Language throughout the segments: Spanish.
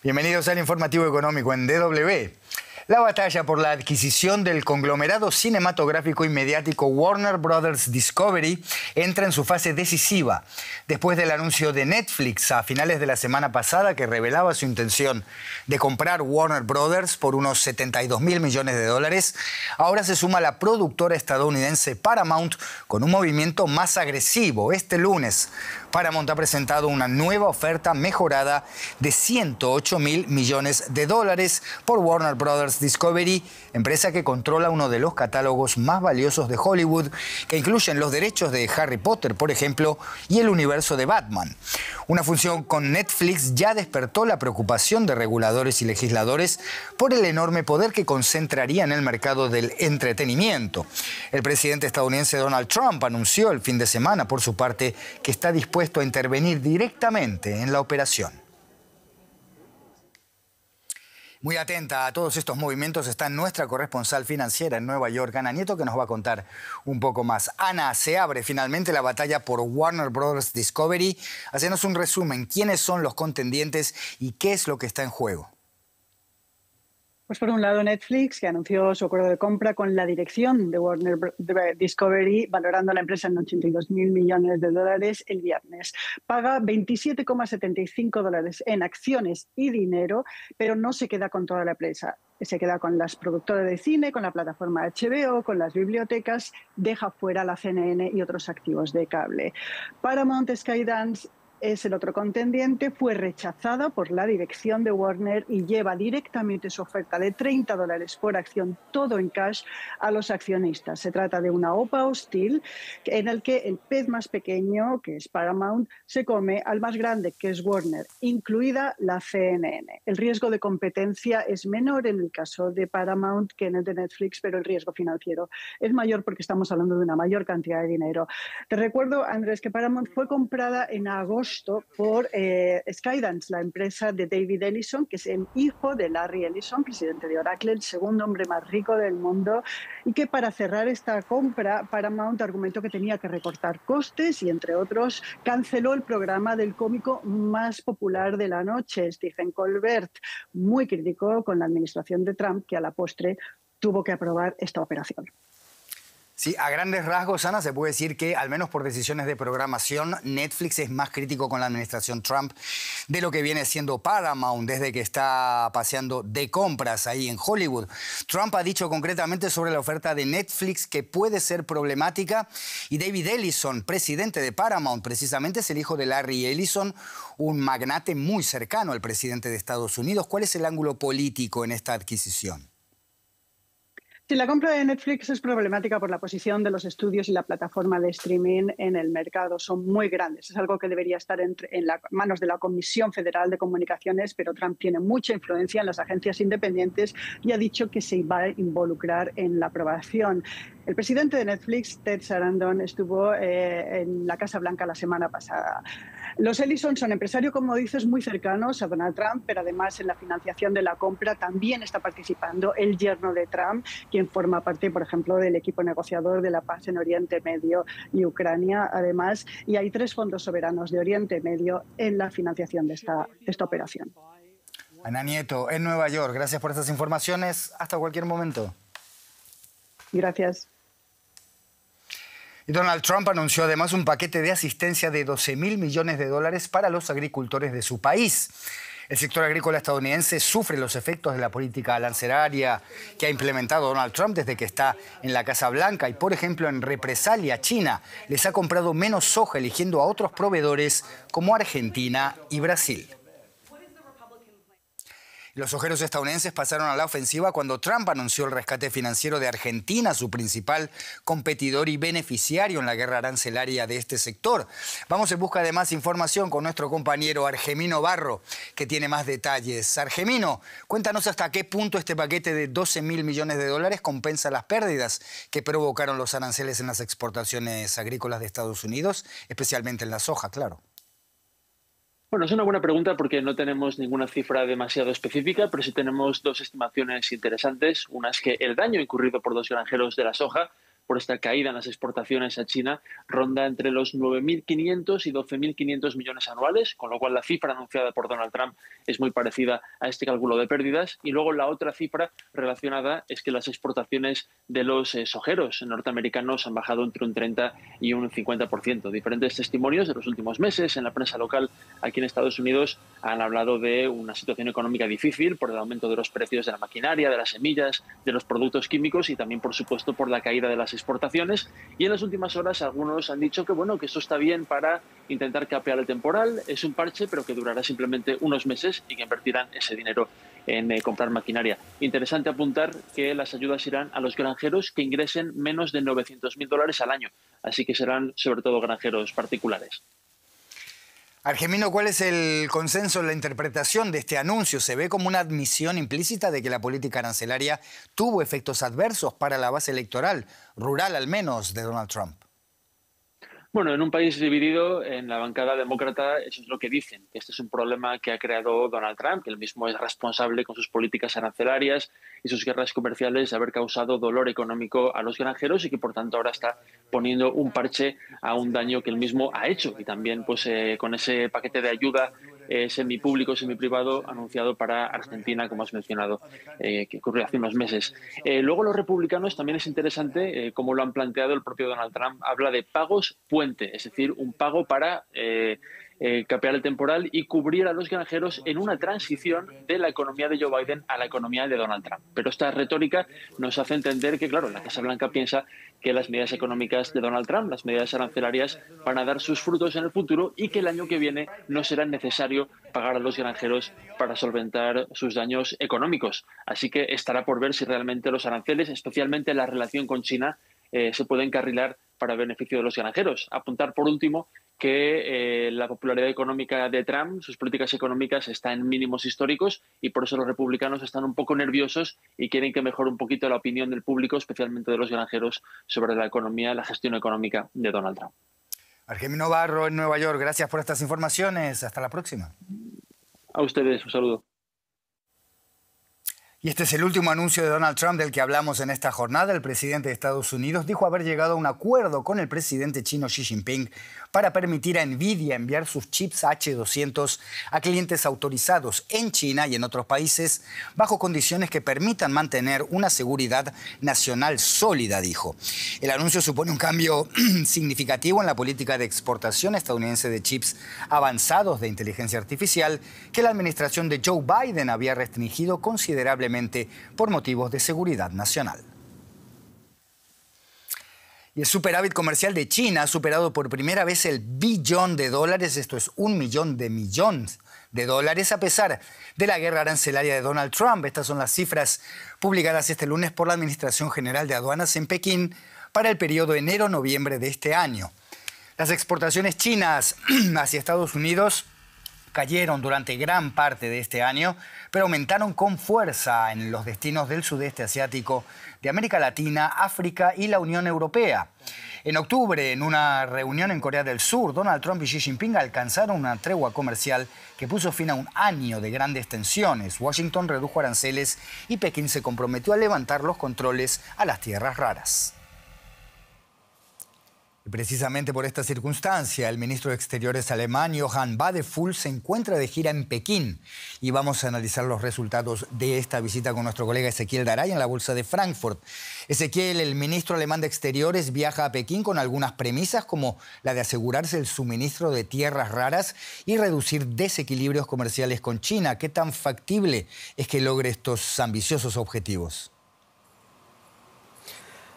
Bienvenidos al Informativo Económico en DW. La batalla por la adquisición del conglomerado cinematográfico y mediático Warner Bros. Discovery entra en su fase decisiva. Después del anuncio de Netflix a finales de la semana pasada que revelaba su intención de comprar Warner Bros. Por unos 72.000 millones de dólares, ahora se suma la productora estadounidense Paramount con un movimiento más agresivo. Este lunes, Paramount ha presentado una nueva oferta mejorada de 108.000 millones de dólares por Warner Bros. Discovery, empresa que controla uno de los catálogos más valiosos de Hollywood, que incluyen los derechos de Harry Potter, por ejemplo, y el universo de Batman. Una fusión con Netflix ya despertó la preocupación de reguladores y legisladores por el enorme poder que concentraría en el mercado del entretenimiento. El presidente estadounidense Donald Trump anunció el fin de semana, por su parte, que está dispuesto a intervenir directamente en la operación. Muy atenta a todos estos movimientos está nuestra corresponsal financiera en Nueva York, Ana Nieto, que nos va a contar un poco más. Ana, se abre finalmente la batalla por Warner Bros. Discovery. Hacenos un resumen. ¿Quiénes son los contendientes y qué es lo que está en juego? Pues por un lado Netflix, que anunció su acuerdo de compra con la dirección de Warner Discovery, valorando la empresa en 82.000 millones de dólares el viernes. Paga 27,75 dólares en acciones y dinero, pero no se queda con toda la empresa. Se queda con las productoras de cine, con la plataforma HBO, con las bibliotecas, deja fuera la CNN y otros activos de cable. Paramount Skydance es el otro contendiente, fue rechazada por la dirección de Warner y lleva directamente su oferta de 30 dólares por acción, todo en cash, a los accionistas. Se trata de una OPA hostil en el que el pez más pequeño, que es Paramount, se come al más grande, que es Warner, incluida la CNN. El riesgo de competencia es menor en el caso de Paramount que en el de Netflix, pero el riesgo financiero es mayor porque estamos hablando de una mayor cantidad de dinero. Te recuerdo, Andrés, que Paramount fue comprada en agosto por Skydance, la empresa de David Ellison, que es el hijo de Larry Ellison, presidente de Oracle, el segundo hombre más rico del mundo, y que para cerrar esta compra, Paramount argumentó que tenía que recortar costes y, entre otros, canceló el programa del cómico más popular de la noche, Stephen Colbert, muy crítico con la administración de Trump, que a la postre tuvo que aprobar esta operación. Sí, a grandes rasgos, Ana, se puede decir que, al menos por decisiones de programación, Netflix es más crítico con la administración Trump de lo que viene siendo Paramount desde que está paseando de compras ahí en Hollywood. Trump ha dicho concretamente sobre la oferta de Netflix que puede ser problemática y David Ellison, presidente de Paramount, precisamente es el hijo de Larry Ellison, un magnate muy cercano al presidente de Estados Unidos. ¿Cuál es el ángulo político en esta adquisición? Sí, la compra de Netflix es problemática por la posición de los estudios y la plataforma de streaming en el mercado. Son muy grandes. Es algo que debería estar en las manos de la Comisión Federal de Comunicaciones, pero Trump tiene mucha influencia en las agencias independientes y ha dicho que se va a involucrar en la aprobación. El presidente de Netflix, Ted Sarandos, estuvo en la Casa Blanca la semana pasada. Los Ellison son empresarios, como dices, muy cercanos a Donald Trump, pero además en la financiación de la compra también está participando el yerno de Trump, quien forma parte, por ejemplo, del equipo negociador de la paz en Oriente Medio y Ucrania, además, y hay 3 fondos soberanos de Oriente Medio en la financiación de esta operación. Ana Nieto, en Nueva York, gracias por estas informaciones. Hasta cualquier momento. Gracias. Y Donald Trump anunció además un paquete de asistencia de 12.000 millones de dólares para los agricultores de su país. El sector agrícola estadounidense sufre los efectos de la política arancelaria que ha implementado Donald Trump desde que está en la Casa Blanca y, por ejemplo, en represalia, China les ha comprado menos soja, eligiendo a otros proveedores como Argentina y Brasil. Los sojeros estadounidenses pasaron a la ofensiva cuando Trump anunció el rescate financiero de Argentina, su principal competidor y beneficiario en la guerra arancelaria de este sector. Vamos en busca de más información con nuestro compañero Argemino Barro, que tiene más detalles. Argemino, cuéntanos hasta qué punto este paquete de 12.000 millones de dólares compensa las pérdidas que provocaron los aranceles en las exportaciones agrícolas de Estados Unidos, especialmente en la soja, claro. Bueno, es una buena pregunta porque no tenemos ninguna cifra demasiado específica, pero sí tenemos 2 estimaciones interesantes. Una es que el daño incurrido por los granjeros de la soja por esta caída en las exportaciones a China ronda entre los 9.500 y 12.500 millones anuales, con lo cual la cifra anunciada por Donald Trump es muy parecida a este cálculo de pérdidas. Y luego la otra cifra relacionada es que las exportaciones de los sojeros norteamericanos han bajado entre un 30 y un 50%. Diferentes testimonios de los últimos meses en la prensa local aquí en Estados Unidos han hablado de una situación económica difícil por el aumento de los precios de la maquinaria, de las semillas, de los productos químicos y también, por supuesto, por la caída de las exportaciones. Y en las últimas horas algunos han dicho que, bueno, que esto está bien para intentar capear el temporal, es un parche, pero que durará simplemente unos meses y que invertirán ese dinero en comprar maquinaria. Interesante apuntar que las ayudas irán a los granjeros que ingresen menos de $900.000 al año, así que serán sobre todo granjeros particulares. Argemino, ¿cuál es el consenso en la interpretación de este anuncio? ¿Se ve como una admisión implícita de que la política arancelaria tuvo efectos adversos para la base electoral, rural al menos, de Donald Trump? Bueno, en un país dividido, en la bancada demócrata, eso es lo que dicen, que este es un problema que ha creado Donald Trump, que él mismo es responsable con sus políticas arancelarias y sus guerras comerciales de haber causado dolor económico a los granjeros y que, por tanto, ahora está poniendo un parche a un daño que él mismo ha hecho. Y también, pues, con ese paquete de ayuda semipúblico, semiprivado, anunciado para Argentina, como has mencionado, que ocurrió hace unos meses. Luego los republicanos también es interesante, como lo han planteado el propio Donald Trump, habla de pagos puente, es decir, un pago para capear el temporal y cubrir a los granjeros en una transición de la economía de Joe Biden a la economía de Donald Trump. Pero esta retórica nos hace entender que, claro, la Casa Blanca piensa que las medidas económicas de Donald Trump, las medidas arancelarias, van a dar sus frutos en el futuro y que el año que viene no será necesario pagar a los granjeros para solventar sus daños económicos. Así que estará por ver si realmente los aranceles, especialmente la relación con China, se pueden encarrilar para beneficio de los granjeros. Apuntar, por último, que la popularidad económica de Trump, sus políticas económicas, está en mínimos históricos y por eso los republicanos están un poco nerviosos y quieren que mejore un poquito la opinión del público, especialmente de los granjeros, sobre la economía, la gestión económica de Donald Trump. Argemino Barro, en Nueva York, gracias por estas informaciones. Hasta la próxima. A ustedes, un saludo. Y este es el último anuncio de Donald Trump del que hablamos en esta jornada. El presidente de Estados Unidos dijo haber llegado a un acuerdo con el presidente chino Xi Jinping para permitir a Nvidia enviar sus chips H200 a clientes autorizados en China y en otros países bajo condiciones que permitan mantener una seguridad nacional sólida, dijo. El anuncio supone un cambio significativo en la política de exportación estadounidense de chips avanzados de inteligencia artificial que la administración de Joe Biden había restringido considerablemente por motivos de seguridad nacional. Y el superávit comercial de China ha superado por primera vez el billón de dólares, esto es $1 billón de dólares, a pesar de la guerra arancelaria de Donald Trump. Estas son las cifras publicadas este lunes por la Administración General de Aduanas en Pekín para el periodo enero-noviembre de este año. Las exportaciones chinas hacia Estados Unidos cayeron durante gran parte de este año, pero aumentaron con fuerza en los destinos del sudeste asiático, de América Latina, África y la Unión Europea. En octubre, en una reunión en Corea del Sur, Donald Trump y Xi Jinping alcanzaron una tregua comercial que puso fin a un año de grandes tensiones. Washington redujo aranceles y Pekín se comprometió a levantar los controles a las tierras raras. Y precisamente por esta circunstancia, el ministro de Exteriores alemán, Johann Wadephul, se encuentra de gira en Pekín. Y vamos a analizar los resultados de esta visita con nuestro colega Ezequiel Garay en la Bolsa de Frankfurt. Ezequiel, el ministro alemán de Exteriores, viaja a Pekín con algunas premisas como la de asegurarse el suministro de tierras raras y reducir desequilibrios comerciales con China. ¿Qué tan factible es que logre estos ambiciosos objetivos?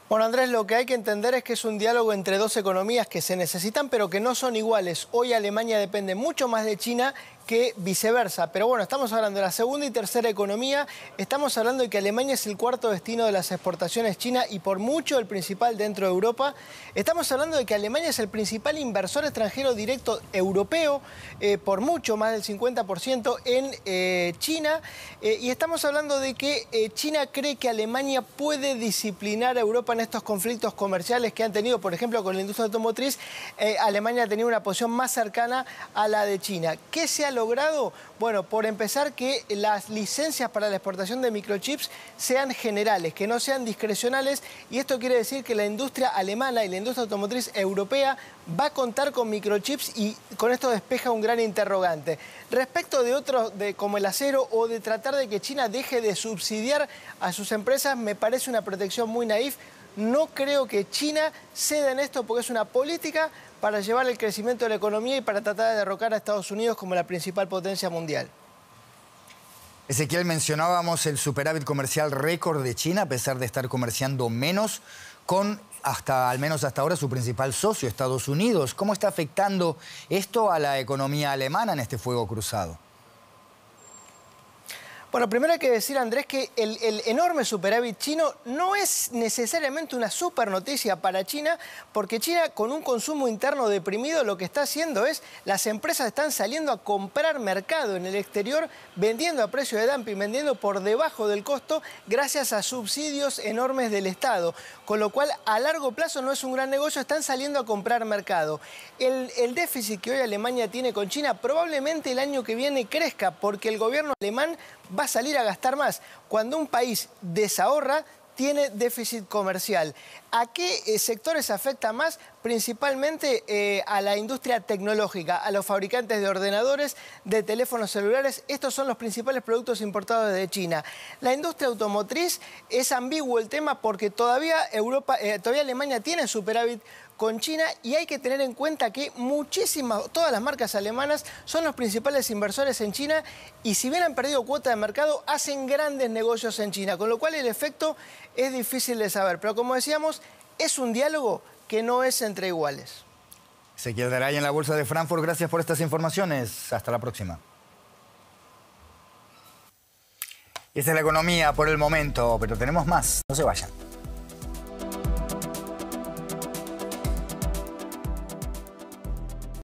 Bueno, Andrés, lo que hay que entender es que es un diálogo entre dos economías que se necesitan, pero que no son iguales. Hoy Alemania depende mucho más de China que viceversa. Pero bueno, estamos hablando de la segunda y tercera economía. Estamos hablando de que Alemania es el cuarto destino de las exportaciones chinas y por mucho el principal dentro de Europa. Estamos hablando de que Alemania es el principal inversor extranjero directo europeo, por mucho, más del 50% en China. Y estamos hablando de que China cree que Alemania puede disciplinar a Europa en estos conflictos comerciales que han tenido, por ejemplo, con la industria automotriz. Alemania ha tenido una posición más cercana a la de China. ¿Qué se ha logrado? Bueno, por empezar, que las licencias para la exportación de microchips sean generales, que no sean discrecionales, y esto quiere decir que la industria alemana y la industria automotriz europea va a contar con microchips, y con esto despeja un gran interrogante. Respecto de otros, como el acero, o de tratar de que China deje de subsidiar a sus empresas, me parece una protección muy naif. No creo que China ceda en esto, porque es una política para llevar el crecimiento de la economía y para tratar de derrocar a Estados Unidos como la principal potencia mundial. Ezequiel, mencionábamos el superávit comercial récord de China, a pesar de estar comerciando menos con, al menos hasta ahora, su principal socio, Estados Unidos. ¿Cómo está afectando esto a la economía alemana en este fuego cruzado? Bueno, primero hay que decir, Andrés, que el enorme superávit chino no es necesariamente una super noticia para China, porque China, con un consumo interno deprimido, lo que está haciendo es, las empresas están saliendo a comprar mercado en el exterior, vendiendo a precio de dumping, vendiendo por debajo del costo, gracias a subsidios enormes del Estado. Con lo cual, a largo plazo no es un gran negocio, están saliendo a comprar mercado. El déficit que hoy Alemania tiene con China probablemente el año que viene crezca, porque el gobierno alemán va a salir a gastar más. Cuando un país desahorra, tiene déficit comercial. ¿A qué sectores afecta más? Principalmente a la industria tecnológica, a los fabricantes de ordenadores, de teléfonos celulares. Estos son los principales productos importados desde China. La industria automotriz, es ambiguo el tema, porque todavía Alemania tiene superávit con China, y hay que tener en cuenta que todas las marcas alemanas son los principales inversores en China, y si bien han perdido cuota de mercado, hacen grandes negocios en China, con lo cual el efecto es difícil de saber. Pero como decíamos, es un diálogo que no es entre iguales. Ezequiel Garay en la Bolsa de Frankfurt, gracias por estas informaciones. Hasta la próxima. Esta es la economía por el momento, pero tenemos más. No se vayan.